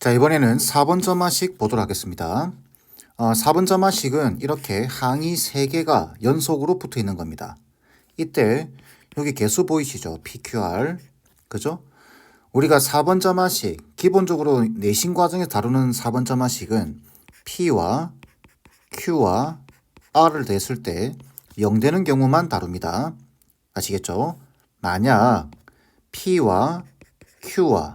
자, 이번에는 4번 점화식 보도록 하겠습니다. 4번 점화식은 이렇게 항이 3개가 연속으로 붙어 있는 겁니다. 이때 여기 개수 보이시죠? PQR. 그죠? 우리가 4번 점화식, 기본적으로 내신 과정에서 다루는 4번 점화식은 P와 Q와 R을 더했을 때 0 되는 경우만 다룹니다. 아시겠죠? 만약 P와 Q와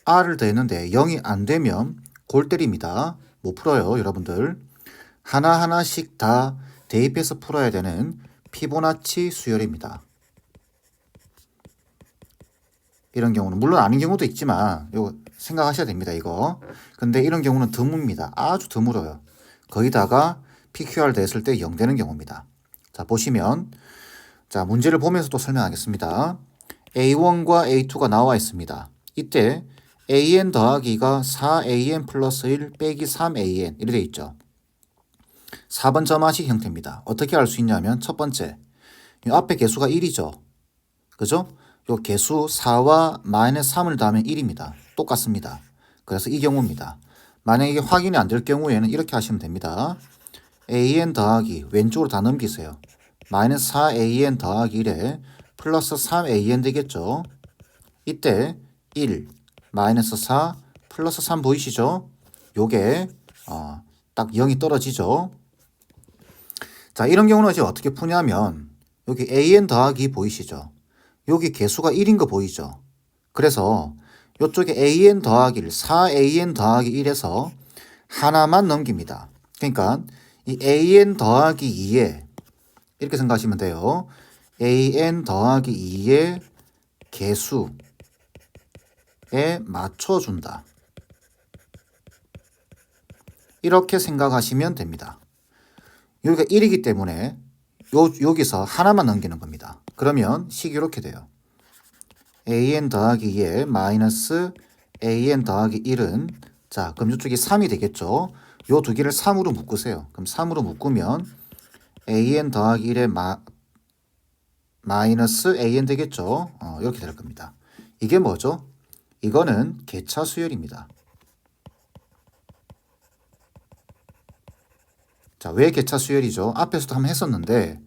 R을 더했는데 0이 안 되면 골 때립니다. 못 풀어요, 여러분들. 하나하나씩 다 대입해서 풀어야 되는 피보나치 수열입니다. 이런 경우는 물론 아닌 경우도 있지만 이거 생각하셔야 됩니다, 이거. 근데 이런 경우는 드뭅니다. 아주 드물어요. 거기다가 PQR 더했을 때 0 되는 경우입니다. 자, 보시면 자, 문제를 보면서 또 설명하겠습니다. A1과 A2가 나와 있습니다. 이때 AN 더하기가 4AN 플러스 1 빼기 3AN 이렇게 되어 있죠. 4번 점화식 형태입니다. 어떻게 알 수 있냐면 첫 번째, 이 앞에 개수가 1이죠. 그죠? 요 개수 4와 마이너스 3을 더하면 1입니다. 똑같습니다. 그래서 이 경우입니다. 만약에 이게 확인이 안 될 경우에는 이렇게 하시면 됩니다. AN 더하기 왼쪽으로 다 넘기세요. 마이너스 4AN 더하기 1에 플러스 3AN 되겠죠. 이때 1 마이너스 4 플러스 3 보이시죠? 요게 딱 0이 떨어지죠. 자, 이런 경우는 이제 어떻게 푸냐면 여기 AN 더하기 보이시죠? 여기 개수가 1인 거 보이죠? 그래서 이쪽에 AN 더하기를 4AN 더하기 1에서 하나만 넘깁니다. 그러니까 이 AN 더하기 2에 이렇게 생각하시면 돼요. AN 더하기 2의 개수 에 맞춰준다. 이렇게 생각하시면 됩니다. 여기가 1이기 때문에 여기서 하나만 넘기는 겁니다. 그러면 식이 이렇게 돼요. AN 더하기 2에 마이너스 AN 더하기 1은 자, 그럼 이쪽이 3이 되겠죠. 요 두 개를 3으로 묶으세요. 그럼 3으로 묶으면 AN 더하기 1에 마이너스 AN 되겠죠. 이렇게 될 겁니다. 이게 뭐죠? 이거는 개차 수열입니다. 자, 왜 개차 수열이죠? 앞에서도 한번 했었는데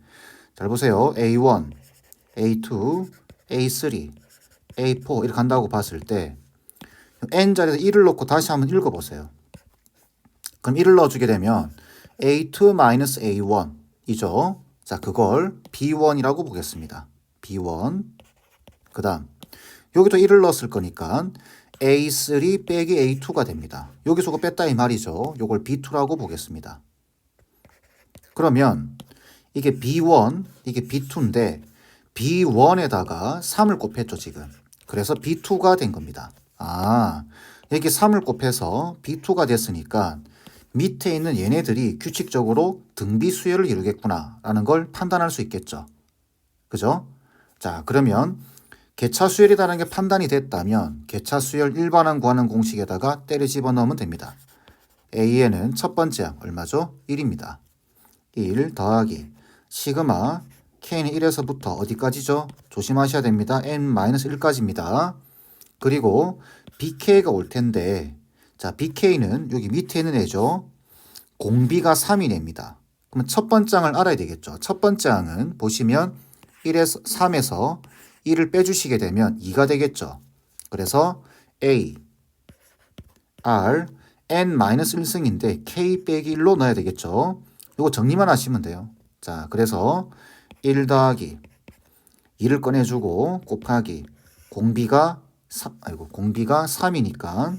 잘 보세요. A1, A2, A3, A4 이렇게 간다고 봤을 때 N자리에서 1을 넣고 다시 한번 읽어보세요. 그럼 1을 넣어주게 되면 A2-A1 이죠. 자, 그걸 B1이라고 보겠습니다. B1 그 다음 여기도 1을 넣었을 거니까 A3 빼기 A2가 됩니다. 여기서 그거 뺐다 이 말이죠. 요걸 B2라고 보겠습니다. 그러면 이게 B1, 이게 B2인데 B1에다가 3을 곱했죠, 지금. 그래서 B2가 된 겁니다. 여기 3을 곱해서 B2가 됐으니까 밑에 있는 얘네들이 규칙적으로 등비 수열을 이루겠구나 라는 걸 판단할 수 있겠죠. 그죠? 자, 그러면 개차 수열이라는 게 판단이 됐다면 개차 수열 일반항 구하는 공식에다가 때려 집어넣으면 됩니다. A에는 첫 번째 항 얼마죠? 1입니다. 1 더하기 시그마 K는 1에서부터 어디까지죠? 조심하셔야 됩니다. N-1까지입니다. 그리고 BK가 올 텐데 자, BK는 여기 밑에 있는 애죠. 공비가 3인 애입니다. 그러면 첫 번째 항을 알아야 되겠죠. 첫 번째 항은 보시면 1에서 3에서 1을 빼주시게 되면 2가 되겠죠. 그래서 A, R, N-1승인데 K 빼기 1로 넣어야 되겠죠. 이거 정리만 하시면 돼요. 자, 그래서 1 더하기 2를 꺼내주고 곱하기 공비가 3이니까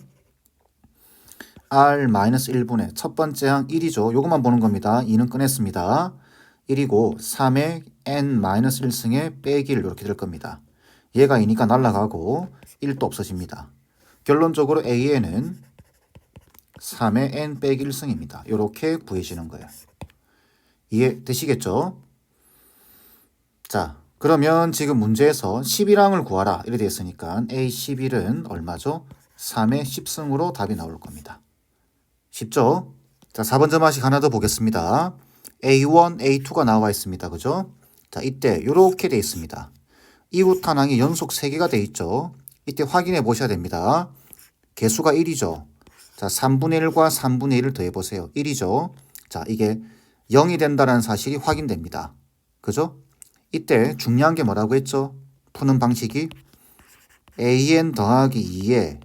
R-1분의 첫 번째 항 1이죠. 요것만 보는 겁니다. 2는 꺼냈습니다. 1이고 3의 N-1승의 빼기를 이렇게 될 겁니다. 얘가 2니까 날아가고 1도 없어집니다. 결론적으로 A에는 3의 N 빼기 1승입니다. 이렇게 구해지는 거예요. 이해되시겠죠? 자, 그러면 지금 문제에서 11항을 구하라 이렇게 되어 있으니까 A11은 얼마죠? 3의 10승으로 답이 나올 겁니다. 쉽죠? 자, 4번 점화식 하나 더 보겠습니다. A1, A2가 나와 있습니다. 그죠? 자, 이때 이렇게 되어 있습니다. 이웃탄항이 연속 3개가 되어 있죠. 이때 확인해 보셔야 됩니다. 개수가 1이죠. 자, 3분의 1과 3분의 1을 더해보세요. 1이죠. 자, 이게 0이 된다는 사실이 확인됩니다. 그죠? 이때 중요한 게 뭐라고 했죠? 푸는 방식이 an 더하기 2의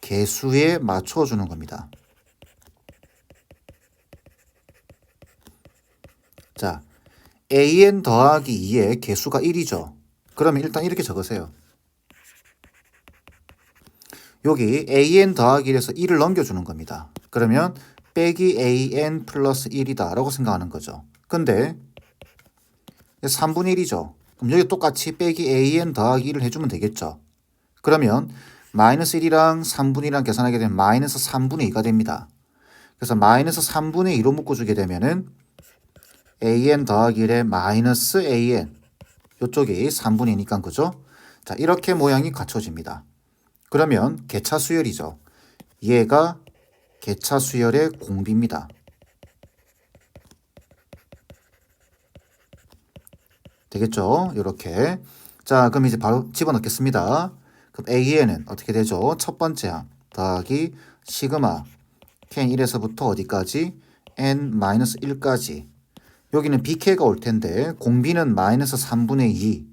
개수에 맞춰주는 겁니다. 자, an 더하기 2의 개수가 1이죠. 그러면 일단 이렇게 적으세요. 여기 an 더하기 1에서 1을 넘겨주는 겁니다. 그러면 빼기 an 플러스 1이다 라고 생각하는 거죠. 근데 3분의 1이죠. 그럼 여기 똑같이 빼기 an 더하기 1을 해주면 되겠죠. 그러면 마이너스 1이랑 3분의 1이랑 계산하게 되면 마이너스 3분의 2가 됩니다. 그래서 마이너스 3분의 2로 묶어주게 되면은 an 더하기 1에 마이너스 an 이쪽이 3분의 2니까 그죠? 자, 이렇게 모양이 갖춰집니다. 그러면 개차 수열이죠. 얘가 개차 수열의 공비입니다. 되겠죠? 이렇게. 자, 그럼 이제 바로 집어넣겠습니다. 그럼 AN은 어떻게 되죠? 첫 번째 항 더하기 시그마 Kn 1에서부터 어디까지? N-1까지. 여기는 BK가 올 텐데 공비는 마이너스 3분의 2.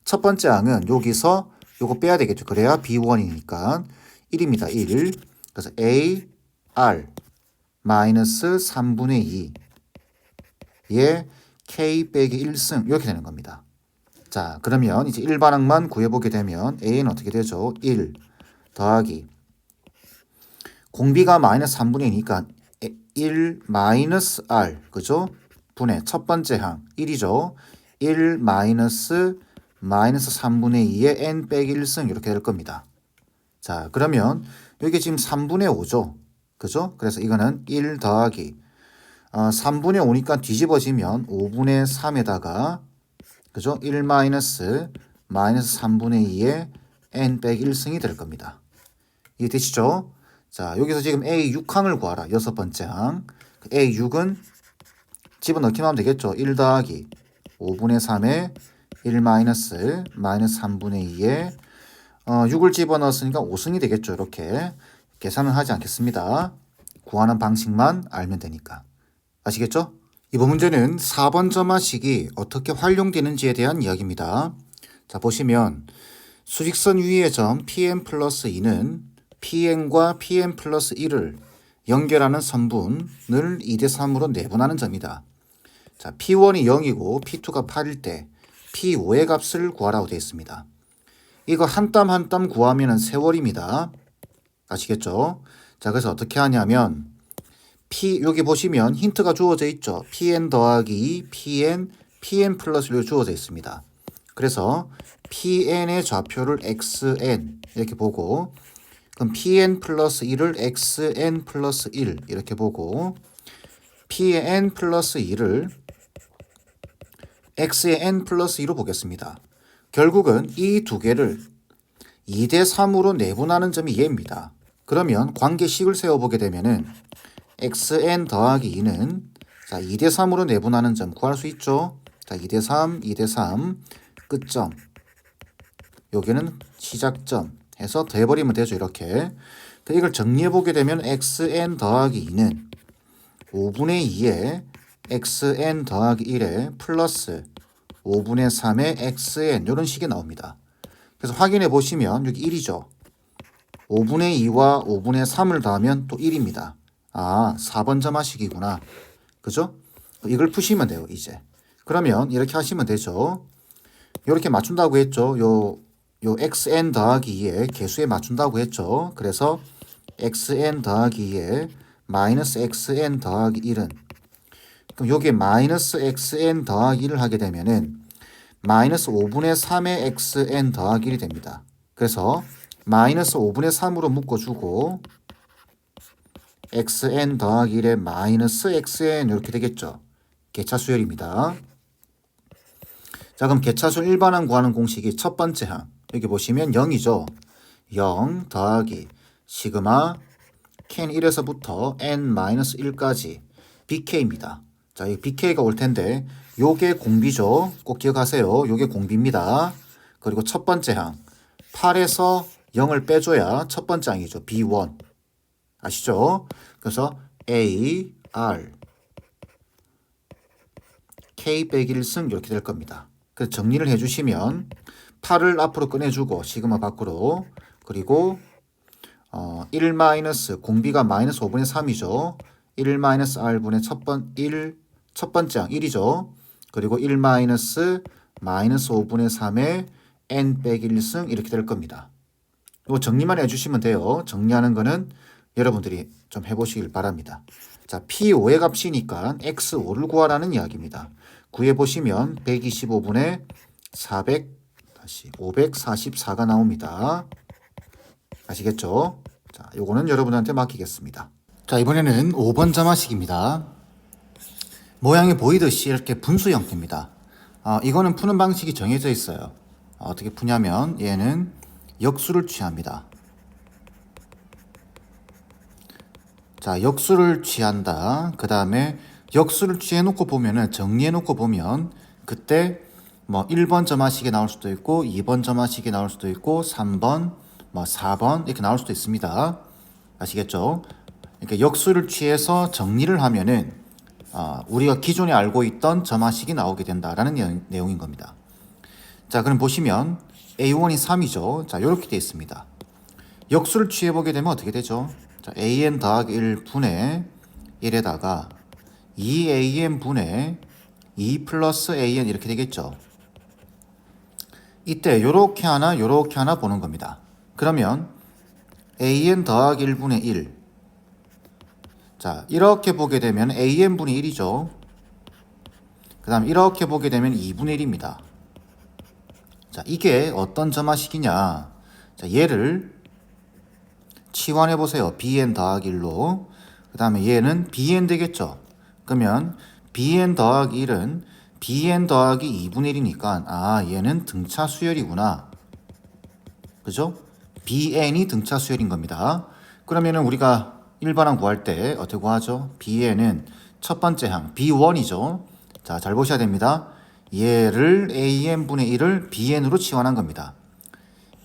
첫 번째 항은 여기서 요거 빼야 되겠죠. 그래야 B1이니까 1입니다. 1. 그래서 AR 마이너스 3분의 2에 K 빼기 1승 이렇게 되는 겁니다. 자, 그러면 이제 일반항만 구해보게 되면 A는 어떻게 되죠? 1 더하기 공비가 마이너스 3분의 2니까 1 마이너스 R 그죠? 분의 첫 번째 항 1이죠. 1 마이너스 3분의 2의 n 빼기 1승 이렇게 될 겁니다. 자, 그러면 여기 지금 3분의 5죠. 그죠? 그래서 이거는 1 더하기 3분의 5니까 뒤집어지면 5분의 3에다가 그죠? 1 마이너스 3분의 2의 n 빼기 1승이 될 겁니다. 이해되시죠? 자, 여기서 지금 A 6항을 구하라. 여섯 번째 항. A 6은 집어넣기만 하면 되겠죠. 1 더하기 5분의 3에 1 마이너스 3분의 2에 6을 집어넣었으니까 5승이 되겠죠. 이렇게 계산은 하지 않겠습니다. 구하는 방식만 알면 되니까. 아시겠죠? 이번 문제는 4번 점화식이 어떻게 활용되는지에 대한 이야기입니다. 자, 보시면 수직선 위의 점 PM 플러스 2는 PN과 PM 플러스 1을 연결하는 선분을 2대3으로 내분하는 점이다. 자, P1이 0이고 P2가 8일 때 P5의 값을 구하라고 되어 있습니다. 이거 한 땀 한 땀 구하면 세월입니다. 아시겠죠? 자, 그래서 어떻게 하냐면 여기 보시면 힌트가 주어져 있죠. PN 더하기 PN 플러스 1로 주어져 있습니다. 그래서 PN의 좌표를 XN 이렇게 보고 그럼 PN 플러스 1을 XN 플러스 1 이렇게 보고 PN 플러스 2를 X의 N 플러스 2로 보겠습니다. 결국은 이 두 개를 2대3으로 내분하는 점이 얘입니다. 그러면 관계식을 세워보게 되면은 xn 더하기 2는 자 2대3으로 내분하는 점 구할 수 있죠. 자 2대3 끝점 여기는 시작점 해서 더해버리면 되죠. 이렇게 이걸 정리해보게 되면 xn 더하기 2는 5분의 2에 xn 더하기 1에 플러스 5분의 3에 xn 이런 식이 나옵니다. 그래서 확인해 보시면 여기 1이죠. 5분의 2와 5분의 3을 더하면 또 1입니다. 아, 4번 점화식이구나. 그죠? 이걸 푸시면 돼요, 이제. 그러면 이렇게 하시면 되죠. 이렇게 맞춘다고 했죠. 요 xn 더하기 2에 개수에 맞춘다고 했죠. 그래서 xn 더하기 2에 마이너스 xn 더하기 1은 그럼 여기에 마이너스 xn 더하기 1을 하게 되면은 마이너스 5분의 3의 xn 더하기 1이 됩니다. 그래서 마이너스 5분의 3으로 묶어주고 xn 더하기 1에 마이너스 xn 이렇게 되겠죠. 개차수열입니다. 자, 그럼 개차수 일반항 구하는 공식이 첫 번째 항 여기 보시면 0이죠. 0 더하기 시그마 Kn 1에서부터 n-1까지 BK입니다. 자, 이 BK가 올 텐데 요게 공비죠. 꼭 기억하세요. 요게 공비입니다. 그리고 첫 번째 항 8에서 0을 빼줘야 첫 번째 항이죠. B1. 아시죠? 그래서 A, R, K 빼기 1승 이렇게 될 겁니다. 그래서 정리를 해주시면 8을 앞으로 꺼내주고 시그마 밖으로 그리고 1 마이너스 공비가 마이너스 5분의 3이죠. 1 마이너스 R분의 첫 번째 항 1이죠. 그리고 1 마이너스 5분의 3의 N 빼기 1승 이렇게 될 겁니다. 이거 정리만 해주시면 돼요. 정리하는 거는 여러분들이 좀 해보시길 바랍니다. 자, P5의 값이니까 X5를 구하라는 이야기입니다. 구해보시면 125분의 544가 나옵니다. 아시겠죠? 자, 요거는 여러분한테 맡기겠습니다. 자, 이번에는 5번 점화식입니다. 모양이 보이듯이 이렇게 분수 형태입니다. 이거는 푸는 방식이 정해져 있어요. 어떻게 푸냐면 얘는 역수를 취합니다. 자, 역수를 취한다. 그 다음에 역수를 취해놓고 보면은 정리해놓고 보면 그때 뭐 1번 점화식이 나올 수도 있고 2번 점화식이 나올 수도 있고 3번 뭐 4번 이렇게 나올 수도 있습니다. 아시겠죠? 그러니까 역수를 취해서 정리를 하면은 우리가 기존에 알고 있던 점화식이 나오게 된다라는 내용인 겁니다. 자, 그럼 보시면 A1이 3이죠. 자, 이렇게 되어 있습니다. 역수를 취해보게 되면 어떻게 되죠? 자, AN 더하기 1분의 1에다가 2AN 분의 2 플러스 AN 이렇게 되겠죠. 이때 요렇게 하나 보는 겁니다. 그러면 AN 더하기 1분의 1. 자, 이렇게 보게 되면 AN 분의 1이죠. 그 다음 이렇게 보게 되면 2분의 1입니다. 자, 이게 어떤 점화식이냐. 자, 얘를 치환해 보세요. BN 더하기 1로. 그 다음에 얘는 BN 되겠죠. 그러면 BN 더하기 1은 BN 더하기 2분의 1이니까 얘는 등차 수열이구나. 그죠? BN이 등차 수열인 겁니다. 그러면은 우리가 일반항 구할 때 어떻게 구하죠? BN은 첫 번째 항 B1이죠. 자, 잘 보셔야 됩니다. 얘를 AN분의 1을 BN으로 치환한 겁니다.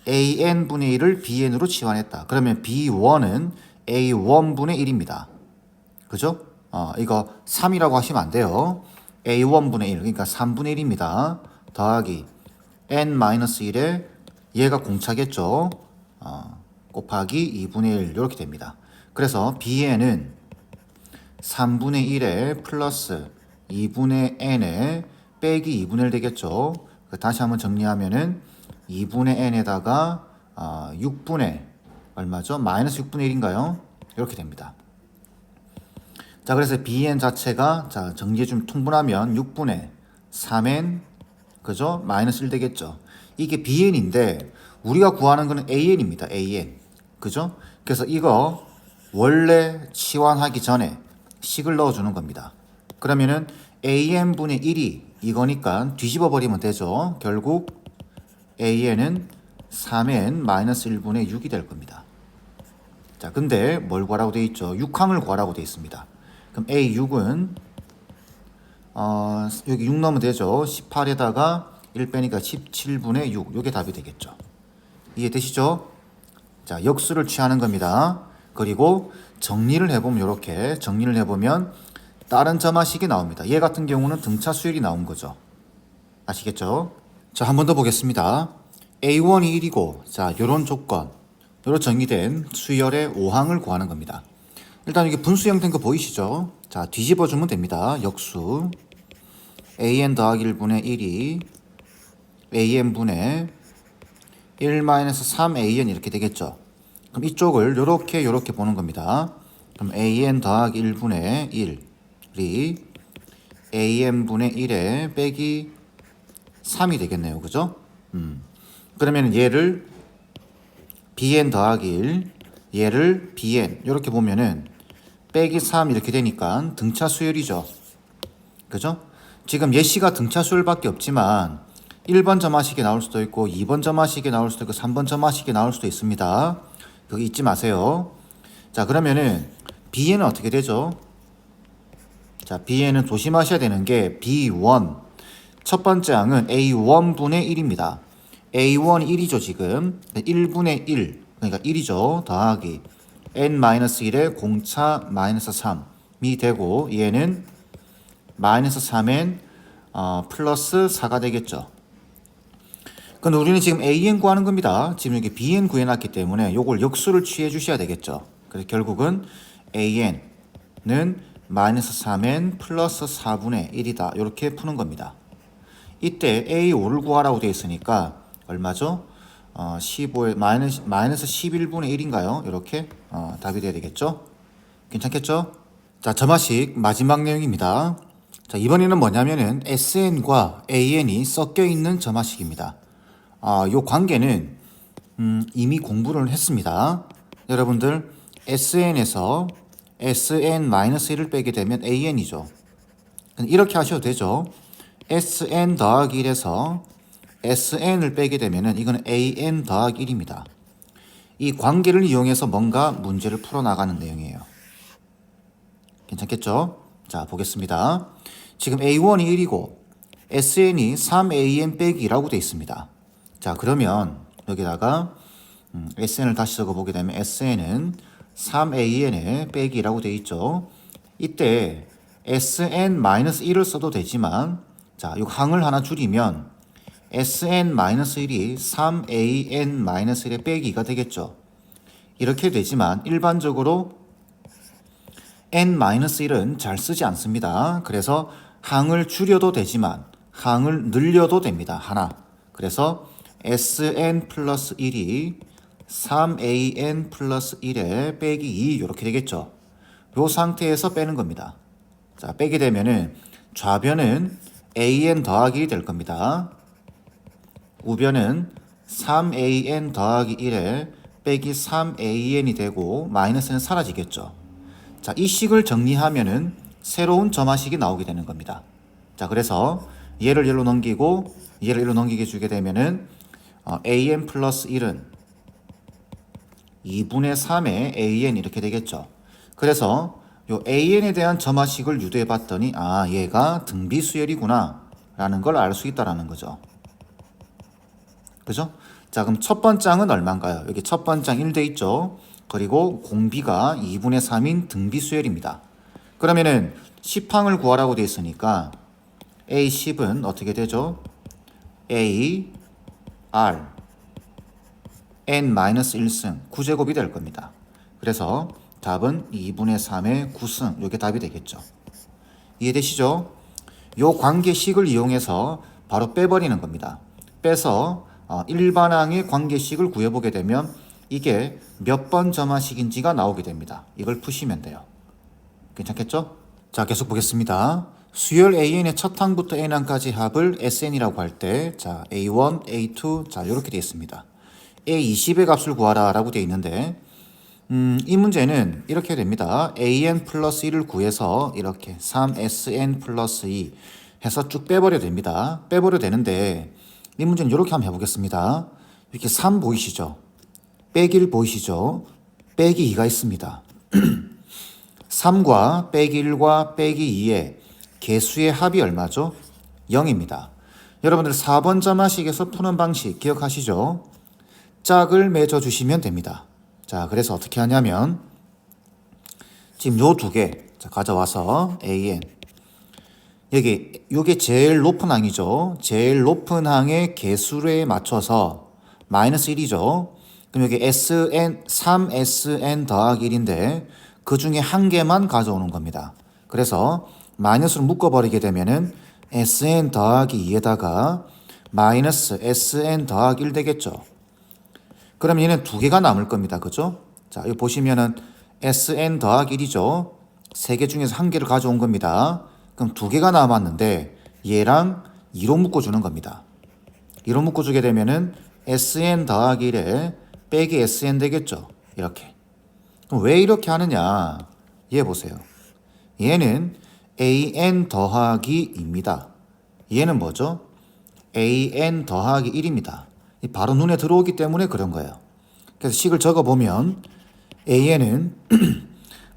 AN분의 1을 BN으로 치환했다. 그러면 B1은 A1분의 1입니다. 그죠? 이거 3이라고 하시면 안 돼요. A1분의 1, 그러니까 3분의 1입니다. 더하기 N-1에 얘가 공차겠죠? 곱하기 2분의 1 이렇게 됩니다. 그래서 BN은 3분의 1에 플러스 2분의 N에 빼기 2분의 1 되겠죠? 다시 한번 정리하면은 2분의 N에다가 6분의 얼마죠? 마이너스 6분의 1인가요? 이렇게 됩니다. 자, 그래서 BN 자체가 자, 정리해 좀 통분하면 6분의 3N 그죠? 마이너스 1 되겠죠. 이게 BN인데 우리가 구하는 거는 AN입니다. AN. 그죠? 그래서 이거 원래 치환하기 전에 식을 넣어 주는 겁니다. 그러면은 AN분의 1이 이거니까 뒤집어 버리면 되죠. 결국 AN은 3N 마이너스 1분의 6이 될 겁니다. 자, 근데 뭘 구하라고 되어 있죠? 6항을 구하라고 되어 있습니다. 그럼 A6은 여기 6 넣으면 되죠. 18에다가 1 빼니까 17분의 6. 이게 답이 되겠죠. 이해되시죠? 자, 역수를 취하는 겁니다. 그리고 정리를 해보면 이렇게 정리를 해보면 다른 점화식이 나옵니다. 얘 같은 경우는 등차 수열이 나온 거죠. 아시겠죠? 자, 한 번 더 보겠습니다. A1이 1이고 자, 요런 조건 요런 정의된 수열의 5항을 구하는 겁니다. 일단 이게 분수 형태인 거 보이시죠? 자, 뒤집어 주면 됩니다. 역수 AN 더하기 1분의 1이 AN분의 1-3AN 이렇게 되겠죠. 그럼 이쪽을 요렇게 보는 겁니다. 그럼 AN 더하기 1분의 1이 AN분의 1에 빼기 3이 되겠네요. 그죠? 그러면 얘를 BN 더하기 1, 얘를 BN 이렇게 보면은 빼기 3 이렇게 되니까 등차 수열이죠. 그죠? 지금 예시가 등차 수열밖에 없지만 1번 점화식이 나올 수도 있고 2번 점화식이 나올 수도 있고 3번 점화식이 나올 수도 있습니다. 그거 잊지 마세요. 자, 그러면은 BN은 어떻게 되죠? 자, BN은 조심하셔야 되는 게 B1 첫 번째 항은 A1분의 1입니다. A1이 1이죠 지금. 1분의 1 그러니까 1이죠. 더하기 n-1에 공차 마이너스 3이 되고 얘는 마이너스 3n 플러스 4가 되겠죠. 근데 우리는 지금 an 구하는 겁니다. 지금 여기 bn 구해놨기 때문에 요걸 역수를 취해 주셔야 되겠죠. 그래서 결국은 an은 마이너스 3n 플러스 4분의 1이다. 이렇게 푸는 겁니다. 이때 a5를 구하라고 되어 있으니까 얼마죠? 15에 마이너스 11분의 1인가요? 이렇게 답이 돼야 되겠죠? 괜찮겠죠? 자, 점화식 마지막 내용입니다. 자, 이번에는 뭐냐면은 SN과 AN이 섞여 있는 점화식입니다. 요 관계는 이미 공부를 했습니다. 여러분들 SN에서 SN-1을 빼게 되면 AN이죠. 이렇게 하셔도 되죠. SN 더하기 1에서 SN을 빼게 되면은 이거는 AN 더하기 1입니다. 이 관계를 이용해서 뭔가 문제를 풀어나가는 내용이에요. 괜찮겠죠? 자, 보겠습니다. 지금 A1이 1이고 SN이 3AN 빼기 2라고 되어 있습니다. 자, 그러면 여기다가 SN을 다시 적어보게 되면 SN은 3AN의 빼기 2라고 되어 있죠. 이때 SN-1을 써도 되지만 자, 이 항을 하나 줄이면 SN-1이 3AN-1의 빼기 2가 되겠죠. 이렇게 되지만 일반적으로 n-1은 잘 쓰지 않습니다. 그래서 항을 줄여도 되지만 항을 늘려도 됩니다. 하나. 그래서 SN 플러스 1이 3AN 플러스 1에 빼기 2 이렇게 되겠죠. 이 상태에서 빼는 겁니다. 자, 빼게 되면은 좌변은 AN 더하기 1이 될 겁니다. 우변은 3AN 더하기 1에 빼기 3AN이 되고 마이너스는 사라지겠죠. 자, 이 식을 정리하면은 새로운 점화식이 나오게 되는 겁니다. 자, 그래서 얘를 얘로 넘기고 얘를 얘로 넘기게 주게 되면은 AN 플러스 1은 2분의 3의 AN 이렇게 되겠죠. 그래서 요 AN에 대한 점화식을 유도해 봤더니 얘가 등비수열이구나 라는 걸 알 수 있다라는 거죠. 그죠? 자, 그럼 첫 번째 항은 얼마인가요? 여기 첫 번째 항 1돼 있죠. 그리고 공비가 2분의 3인 등비수열입니다. 그러면은 10항을 구하라고 되어 있으니까 A10은 어떻게 되죠? A, R, N-1승 9제곱이 될 겁니다. 그래서 답은 2분의 3의 9승 이게 답이 되겠죠. 이해되시죠? 요 관계식을 이용해서 바로 빼버리는 겁니다. 빼서 일반항의 관계식을 구해보게 되면 이게 몇 번 점화식인지가 나오게 됩니다. 이걸 푸시면 돼요. 괜찮겠죠? 자, 계속 보겠습니다. 수열 AN의 첫 항부터 N항까지 합을 SN이라고 할 때 자, A1, A2 자, 이렇게 되어 있습니다. A20의 값을 구하라 라고 되어 있는데 이 문제는 이렇게 됩니다. AN 플러스 1을 구해서 이렇게 3SN 플러스 2 해서 쭉 빼버려야 됩니다. 빼버려야 되는데 이 문제는 이렇게 한번 해보겠습니다. 이렇게 3 보이시죠? 빼기 1 보이시죠? 빼기 2가 있습니다. 3과 빼기 1과 빼기 2의 개수의 합이 얼마죠? 0입니다. 여러분들 4번 점화식에서 푸는 방식 기억하시죠? 짝을 맺어주시면 됩니다. 자, 그래서 어떻게 하냐면 지금 요 두 개 가져와서 AN 요게 제일 높은 항이죠. 제일 높은 항의 개수에 맞춰서 마이너스 1이죠. 그럼 여기 SN, 3SN 더하기 1인데 그 중에 한 개만 가져오는 겁니다. 그래서 마이너스로 묶어버리게 되면은 SN 더하기 2에다가 마이너스 SN 더하기 1 되겠죠. 그럼 얘는 두 개가 남을 겁니다. 그죠? 자, 여기 보시면은 SN 더하기 1이죠. 세 개 중에서 한 개를 가져온 겁니다. 그럼 두 개가 남았는데 얘랑 2로 묶어주는 겁니다. 2로 묶어주게 되면은 SN 더하기 1에 빼기 SN 되겠죠. 이렇게. 그럼 왜 이렇게 하느냐? 얘 보세요. 얘는 AN 더하기 2입니다. 얘는 뭐죠? AN 더하기 1입니다. 바로 눈에 들어오기 때문에 그런 거예요. 그래서 식을 적어보면 AN은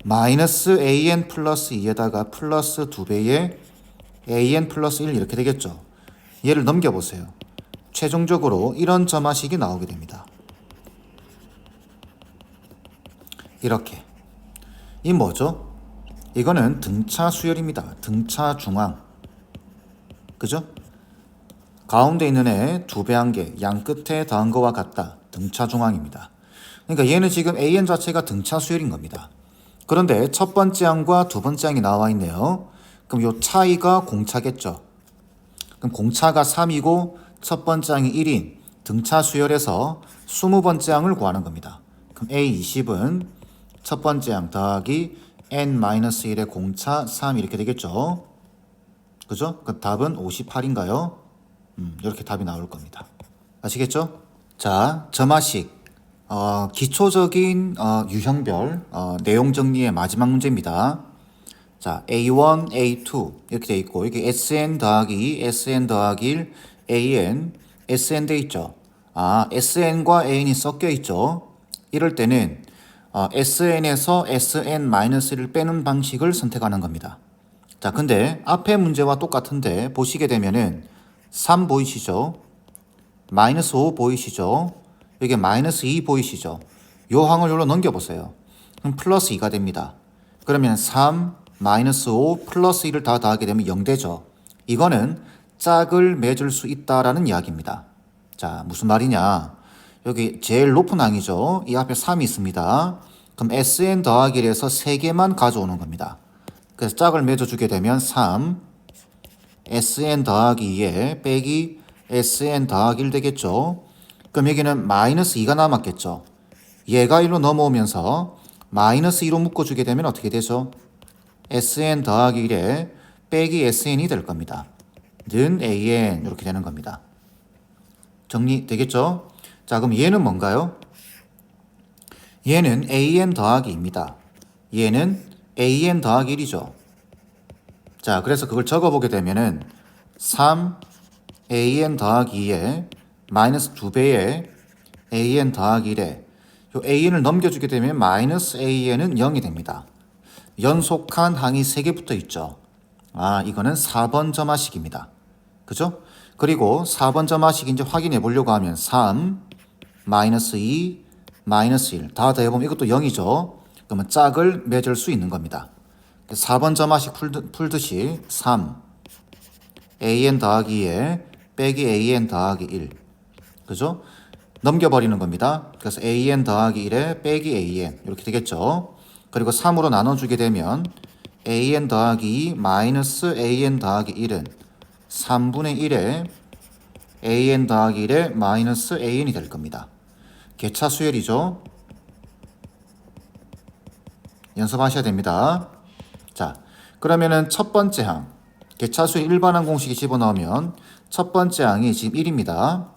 마이너스 AN 플러스 2에다가 플러스 2배의 AN 플러스 1 이렇게 되겠죠. 얘를 넘겨보세요. 최종적으로 이런 점화식이 나오게 됩니다. 이렇게. 이 뭐죠? 이거는 등차 수열입니다. 등차 중앙. 그죠? 가운데 있는 애 2배 한 개, 양 끝에 더한 거와 같다. 등차 중앙입니다. 그러니까 얘는 지금 AN 자체가 등차 수열인 겁니다. 그런데 첫 번째 항과 두 번째 항이 나와 있네요. 그럼 요 차이가 공차겠죠. 그럼 공차가 3이고 첫 번째 항이 1인 등차 수열에서 20번째 항을 구하는 겁니다. 그럼 A20은 첫 번째 항 더하기 N-1의 공차 3 이렇게 되겠죠. 그죠? 그 답은 58인가요? 이렇게 답이 나올 겁니다. 아시겠죠? 자, 점화식. 기초적인 유형별 내용 정리의 마지막 문제입니다. 자, A1, A2 이렇게 돼 있고 이게 SN 더하기 SN 더하기 1, AN, SN 돼 있죠. SN과 AN이 섞여 있죠. 이럴 때는 SN에서 SN-1를 빼는 방식을 선택하는 겁니다. 자, 근데 앞에 문제와 똑같은데 보시게 되면은 3 보이시죠? 마이너스 5 보이시죠? 여기 마이너스 2 보이시죠? 요 항을 여기로 넘겨보세요. 그럼 플러스 2가 됩니다. 그러면 3, 마이너스 5, 플러스 1을 다 더하게 되면 0 되죠. 이거는 짝을 맺을 수 있다라는 이야기입니다. 자, 무슨 말이냐? 여기 제일 높은 항이죠. 이 앞에 3이 있습니다. 그럼 SN 더하기 1에서 3개만 가져오는 겁니다. 그래서 짝을 맺어주게 되면 3, SN 더하기 2에 빼기 SN 더하기 1 되겠죠. 그럼 여기는 마이너스 2가 남았겠죠. 얘가 1로 넘어오면서 마이너스 2로 묶어주게 되면 어떻게 되죠? SN 더하기 1에 빼기 SN이 될 겁니다. 는 AN 이렇게 되는 겁니다. 정리되겠죠? 자, 그럼 얘는 뭔가요? 얘는 AN 더하기 2입니다. 얘는 AN 더하기 1이죠. 자, 그래서 그걸 적어보게 되면은 3 AN 더하기 2에 마이너스 2배의 AN 더하기 1에 요 AN을 넘겨주게 되면 마이너스 AN은 0이 됩니다. 연속한 항이 3개 붙어 있죠. 이거는 4번 점화식입니다. 그죠? 그리고 4번 점화식인지 확인해 보려고 하면 3, 마이너스 2, 마이너스 1 다 더해보면 이것도 0이죠. 그러면 짝을 맺을 수 있는 겁니다. 4번 점화식 풀듯이 3, AN 더하기 2에 빼기 AN 더하기 1 그죠? 넘겨버리는 겁니다. 그래서 AN 더하기 1에 빼기 AN 이렇게 되겠죠. 그리고 3으로 나눠주게 되면 AN 더하기 2 마이너스 AN 더하기 1은 3분의 1에 AN 더하기 1에 마이너스 AN이 될 겁니다. 개차 수열이죠. 연습하셔야 됩니다. 자, 그러면은 첫 번째 항 개차수의 일반항 공식이 집어넣으면 첫 번째 항이 지금 1입니다.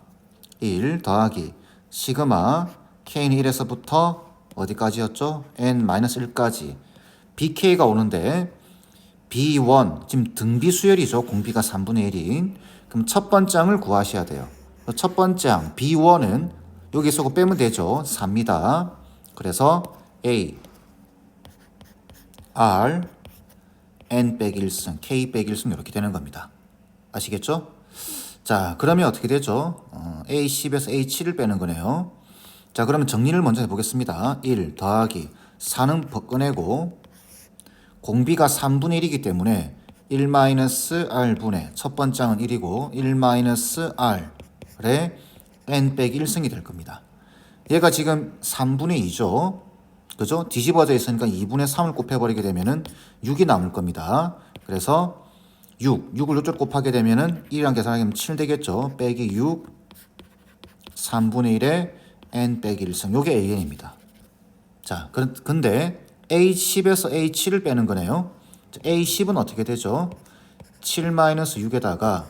1 더하기 시그마 k는 1에서부터 어디까지였죠? n-1까지 bk가 오는데 b1 지금 등비 수열이죠. 공비가 3분의 1인 그럼 첫 번째 항을 구하셔야 돼요. 첫 번째 항 b1은 여기서 빼면 되죠. 4입니다. 그래서 a r n 빼기 1승 k 빼기 1승 이렇게 되는 겁니다. 아시겠죠? 자, 그러면 어떻게 되죠? A10에서 A7을 빼는 거네요. 자, 그러면 정리를 먼저 해보겠습니다. 1 더하기 4는 꺼내고 공비가 3분의 1이기 때문에 1-R분의 첫 번째 항은 1이고 1-R의 n 빼기 1승이 될 겁니다. 얘가 지금 3분의 2죠. 그죠? 뒤집어져 있으니까 2분의 3을 곱해버리게 되면은 6이 남을 겁니다. 그래서 6을 이쪽 곱하게 되면은 1이랑 계산하게 되면 7 되겠죠. 빼기 6, 3분의 1에 n 빼기 1승. 요게 AN입니다. 자, 근데 A10에서 A7을 빼는 거네요. A10은 어떻게 되죠? 7-6에다가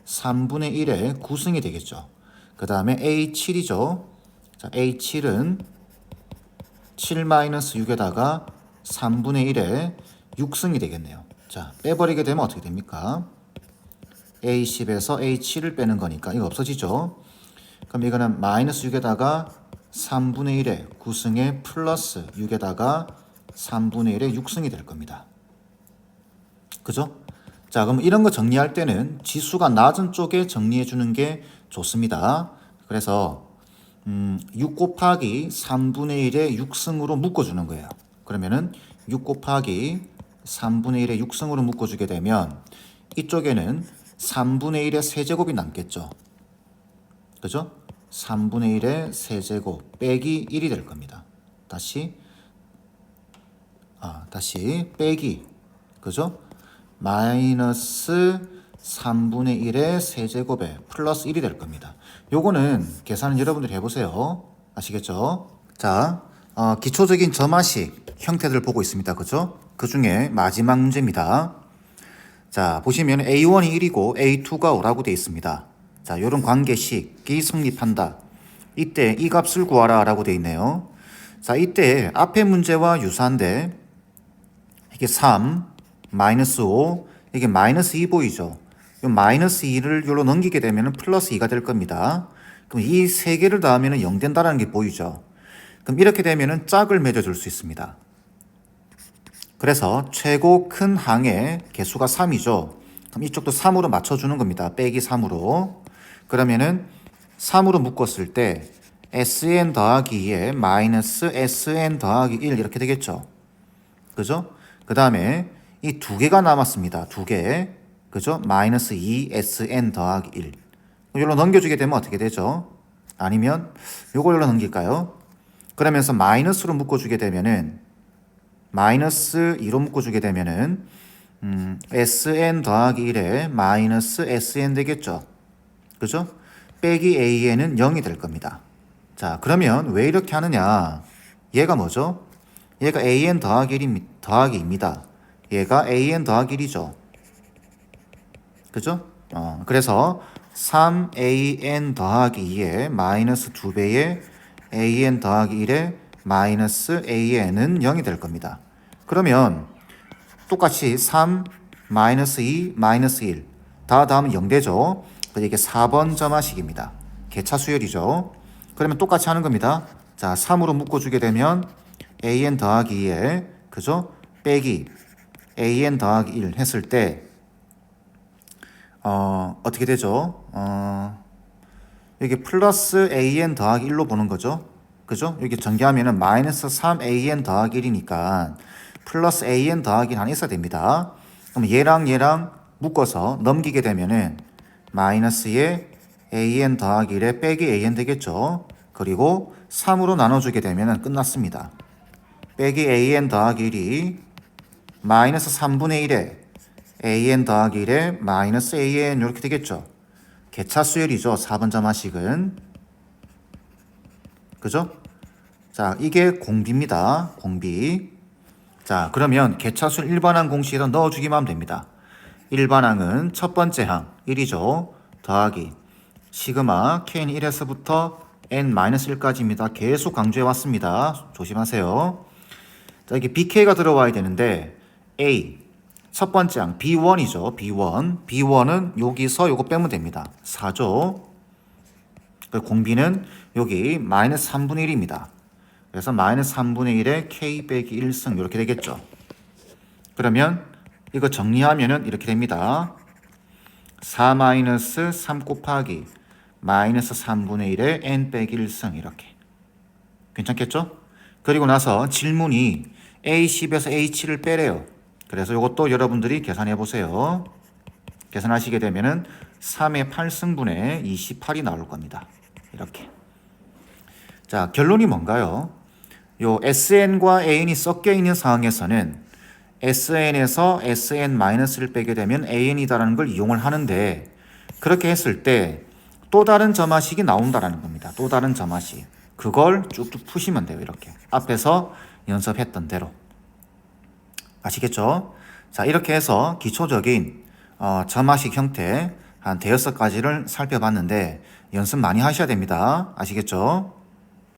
3분의 1에 9승이 되겠죠. 그 다음에 A7이죠. 자, A7은 7-6에다가 3분의 1에 6승이 되겠네요. 자, 빼버리게 되면 어떻게 됩니까? A10에서 A7을 빼는 거니까 이거 없어지죠. 그럼 이거는 마이너스 6에다가 3분의 1에 9승에 플러스 6에다가 3분의 1에 6승이 될 겁니다. 그죠? 자, 그럼 이런 거 정리할 때는 지수가 낮은 쪽에 정리해 주는 게 좋습니다. 그래서 6 곱하기 3분의 1의 6승으로 묶어주는 거예요. 그러면은 6 곱하기 3분의 1의 6승으로 묶어주게 되면 이쪽에는 3분의 1의 세제곱이 남겠죠. 그죠? 3분의 1의 세제곱 빼기 1이 될 겁니다. 다시 빼기, 그죠? 마이너스 3분의 1의 세제곱에 플러스 1이 될 겁니다. 요거는 계산은 여러분들이 해보세요. 아시겠죠? 자, 기초적인 점화식 형태들 보고 있습니다. 그죠? 그 중에 마지막 문제입니다. 자, 보시면 A1이 1이고 A2가 5라고 되어 있습니다. 자, 요런 관계식이 성립한다. 이때 이 값을 구하라 라고 되어 있네요. 자, 이때 앞의 문제와 유사한데 이게 3, 마이너스 5, 이게 마이너스 2 보이죠? 이 마이너스 2를 여기로 넘기게 되면 플러스 2가 될 겁니다. 그럼 이 세 개를 더하면 0 된다는 게 보이죠? 그럼 이렇게 되면 짝을 맺어줄 수 있습니다. 그래서 최고 큰 항의 개수가 3이죠. 그럼 이쪽도 3으로 맞춰주는 겁니다. 빼기 3으로. 그러면은 3으로 묶었을 때 SN 더하기 2에 마이너스 SN 더하기 1 이렇게 되겠죠. 그죠? 그 다음에 이 두 개가 남았습니다. 두 개. 그죠? 마이너스 2SN 더하기 1. 이걸로 넘겨주게 되면 어떻게 되죠? 아니면 요걸로 넘길까요? 그러면서 마이너스로 묶어주게 되면은 마이너스 2로 묶어주게 되면은 SN 더하기 1에 마이너스 SN 되겠죠. 그죠? 빼기 AN은 0이 될 겁니다. 자, 그러면 왜 이렇게 하느냐? 얘가 뭐죠? 얘가 AN 더하기 2입니다. 얘가 AN 더하기 1이죠. 그죠? 그래서 3AN 더하기 2에 마이너스 2배의 AN 더하기 1에 마이너스 AN은 0이 될 겁니다. 그러면 똑같이 3, 마이너스 2, 마이너스 1 다 더하면 0 되죠. 이게 4번 점화식입니다. 개차 수열이죠. 그러면 똑같이 하는 겁니다. 자, 3으로 묶어주게 되면 AN 더하기 2에 그죠? 빼기 AN 더하기 1 했을 때 어떻게 되죠? 여기 플러스 AN 더하기 1로 보는 거죠. 그죠? 여기 전개하면은 마이너스 3AN 더하기 1이니까 플러스 AN 더하기 1 하나 있어야 됩니다. 그럼 얘랑 묶어서 넘기게 되면은 마이너스에 AN 더하기 1에 빼기 AN 되겠죠. 그리고 3으로 나눠주게 되면은 끝났습니다. 빼기 AN 더하기 1이 마이너스 3분의 1에 AN 더하기 1에 마이너스 AN 이렇게 되겠죠. 개차 수열이죠. 4번 점화식은. 그죠? 자, 이게 공비입니다. 공비. 자, 그러면 개차수열 일반항 공식에다 넣어주기만 하면 됩니다. 일반항은 첫 번째 항 1이죠. 더하기 시그마 K는 1에서부터 N-1까지입니다. 계속 강조해 왔습니다. 조심하세요. 자, 여기 BK가 들어와야 되는데 A 첫 번째 항 B1이죠. B1은 여기서 요거 빼면 됩니다. 4죠. 공비는 여기 마이너스 3분의 1입니다. 그래서 마이너스 3분의 1에 K 빼기 1승 이렇게 되겠죠. 그러면 이거 정리하면은 이렇게 됩니다. 4 마이너스 3 곱하기 마이너스 3분의 1에 N 빼기 1승 이렇게. 괜찮겠죠? 그리고 나서 질문이 A10에서 A7을 빼래요. 그래서 이것도 여러분들이 계산해 보세요. 계산하시게 되면은 3의 8승분의 28이 나올 겁니다. 이렇게. 자, 결론이 뭔가요? 요 SN과 AN이 섞여 있는 상황에서는 SN에서 SN-를 빼게 되면 AN이다라는 걸 이용을 하는데 그렇게 했을 때 또 다른 점화식이 나온다라는 겁니다. 또 다른 점화식. 그걸 쭉쭉 푸시면 돼요. 이렇게. 앞에서 연습했던 대로. 아시겠죠? 자, 이렇게 해서 기초적인 점화식 형태 한 5가지를 살펴봤는데 연습 많이 하셔야 됩니다. 아시겠죠?